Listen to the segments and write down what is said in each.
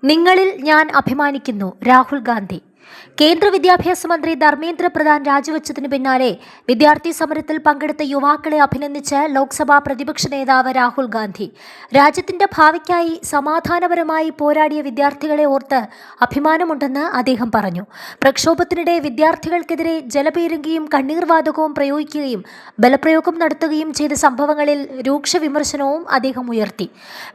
നിങ്ങളിൽ ഞാൻ അഭിമാനിക്കുന്നു. രാഹുൽ ഗാന്ധി. കേന്ദ്ര വിദ്യാഭ്യാസ മന്ത്രി ധർമ്മേന്ദ്ര പ്രധാൻ രാജിവെച്ചതിനു പിന്നാലെ വിദ്യാർത്ഥി സമരത്തിൽ പങ്കെടുത്ത യുവാക്കളെ അഭിനന്ദിച്ച് ലോക്സഭാ പ്രതിപക്ഷ നേതാവ് രാഹുൽ ഗാന്ധി. രാജ്യത്തിന്റെ ഭാവിക്കായി സമാധാനപരമായി പോരാടിയ വിദ്യാർത്ഥികളെ ഓർത്ത് അഭിമാനമുണ്ടെന്ന് അദ്ദേഹം പറഞ്ഞു. പ്രക്ഷോഭത്തിനിടെ വിദ്യാർത്ഥികൾക്കെതിരെ ജലപീരങ്കിയും കണ്ണീർവാതകവും പ്രയോഗിക്കുകയും ബലപ്രയോഗം നടത്തുകയും ചെയ്ത സംഭവങ്ങളിൽ രൂക്ഷ വിമർശനവും അദ്ദേഹം ഉയർത്തി.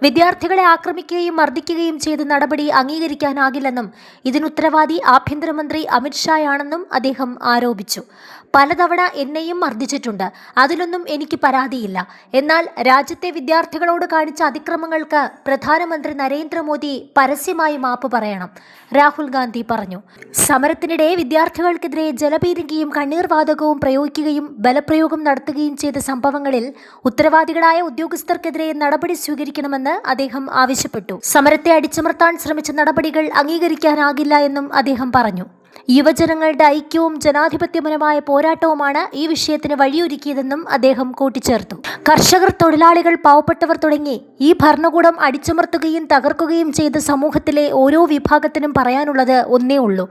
വിദ്യാർത്ഥികളെ ആക്രമിക്കുകയും മർദ്ദിക്കുകയും ചെയ്ത നടപടി അംഗീകരിക്കാനാകില്ലെന്നും ഇതിനുത്തരവാദി ആഭ്യന്തരമന്ത്രി അമിത്ഷായാണെന്നും അദ്ദേഹം ആരോപിച്ചു. പലതവണ എന്നെയും മർദ്ദിച്ചിട്ടുണ്ട്. അതിലൊന്നും എനിക്ക് പരാതിയില്ല. എന്നാൽ രാജ്യത്തെ വിദ്യാർത്ഥികളോട് കാണിച്ച അതിക്രമങ്ങൾക്ക് പ്രധാനമന്ത്രി നരേന്ദ്രമോദി പരസ്യമായി മാപ്പ് പറയണം, രാഹുൽ ഗാന്ധി പറഞ്ഞു. സമരത്തിനിടെ വിദ്യാർത്ഥികൾക്കെതിരെ ജലപീരങ്കിയും കണ്ണീർവാതകവും പ്രയോഗിക്കുകയും ബലപ്രയോഗം നടത്തുകയും ചെയ്ത സംഭവങ്ങളിൽ ഉത്തരവാദികളായ ഉദ്യോഗസ്ഥർക്കെതിരെ നടപടി സ്വീകരിക്കണമെന്ന് അദ്ദേഹം ആവശ്യപ്പെട്ടു. സമരത്തെ അടിച്ചമർത്താൻ ശ്രമിച്ച നടപടികൾ അംഗീകരിക്കാനാകില്ല എന്നും അദ്ദേഹം പറഞ്ഞു. യുവജനങ്ങളുടെ ഐക്യവും ജനാധിപത്യപരമായ പോരാട്ടവുമാണ് ഈ വിഷയത്തിന് വഴിയൊരുക്കിയതെന്നും അദ്ദേഹം കൂട്ടിച്ചേർത്തു. കർഷകർ, തൊഴിലാളികൾ, പാവപ്പെട്ടവർ തുടങ്ങി ഈ ഭരണകൂടം അടിച്ചമർത്തുകയും തകർക്കുകയും ചെയ്ത സമൂഹത്തിലെ ഓരോ വിഭാഗത്തിനും പറയാനുള്ളത് ഒന്നേ ഉള്ളൂ: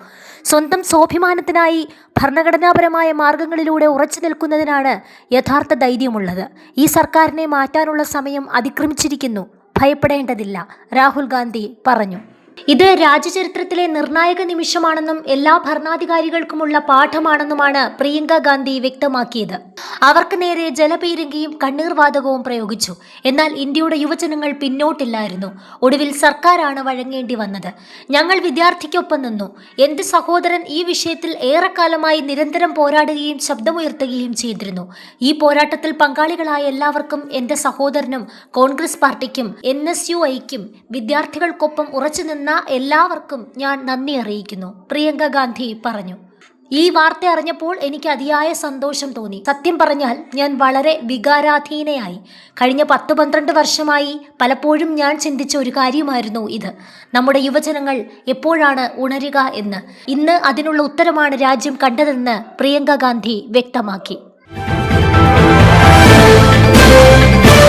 സ്വന്തം സ്വാഭിമാനത്തിനായി ഭരണഘടനാപരമായ മാർഗങ്ങളിലൂടെ ഉറച്ചു നിൽക്കുന്നതിനാണ് യഥാർത്ഥ ധൈര്യമുള്ളത്. ഈ സർക്കാരിനെ മാറ്റാനുള്ള സമയം അതിക്രമിച്ചിരിക്കുന്നു. ഭയപ്പെടേണ്ടതില്ല, രാഹുൽ ഗാന്ധി പറഞ്ഞു. ഇത് രാജ്യചരിത്രത്തിലെ നിർണായക നിമിഷമാണെന്നും എല്ലാ ഭരണാധികാരികൾക്കുമുള്ള പാഠമാണെന്നുമാണ് പ്രിയങ്ക ഗാന്ധി വ്യക്തമാക്കിയത്. അവർക്ക് നേരെ ജലപീരങ്കിയും കണ്ണീർവാതകവും പ്രയോഗിച്ചു. എന്നാൽ ഇന്ത്യയുടെ യുവജനങ്ങൾ പിന്നോട്ടില്ലായിരുന്നു. ഒടുവിൽ സർക്കാരാണ് വഴങ്ങേണ്ടി വന്നത്. ഞങ്ങൾ വിദ്യാർത്ഥിക്കൊപ്പം നിന്നു. എന്റെ സഹോദരൻ ഈ വിഷയത്തിൽ ഏറെക്കാലമായി നിരന്തരം പോരാടുകയും ശബ്ദമുയർത്തുകയും ചെയ്തിരുന്നു. ഈ പോരാട്ടത്തിൽ പങ്കാളികളായ എല്ലാവർക്കും, എന്റെ സഹോദരനും കോൺഗ്രസ് പാർട്ടിക്കും NSUIക്കും വിദ്യാർത്ഥികൾക്കൊപ്പം ഉറച്ചുനിന്ന എല്ലാവർക്കും ഞാൻ നന്ദി അറിയിക്കുന്നു, പ്രിയങ്ക ഗാന്ധി പറഞ്ഞു. ഈ വാർത്ത അറിഞ്ഞപ്പോൾ എനിക്ക് അതിയായ സന്തോഷം തോന്നി. സത്യം പറഞ്ഞാൽ ഞാൻ വളരെ വികാരാധീനയായി. കഴിഞ്ഞ 10-12 വർഷമായി പലപ്പോഴും ഞാൻ ചിന്തിച്ച ഒരു കാര്യമായിരുന്നു ഇത്: നമ്മുടെ യുവജനങ്ങൾ എപ്പോഴാണ് ഉണരുക എന്ന്. ഇന്ന് അതിനുള്ള ഉത്തരമാണ് രാജ്യം കണ്ടതെന്ന് പ്രിയങ്ക ഗാന്ധി വ്യക്തമാക്കി.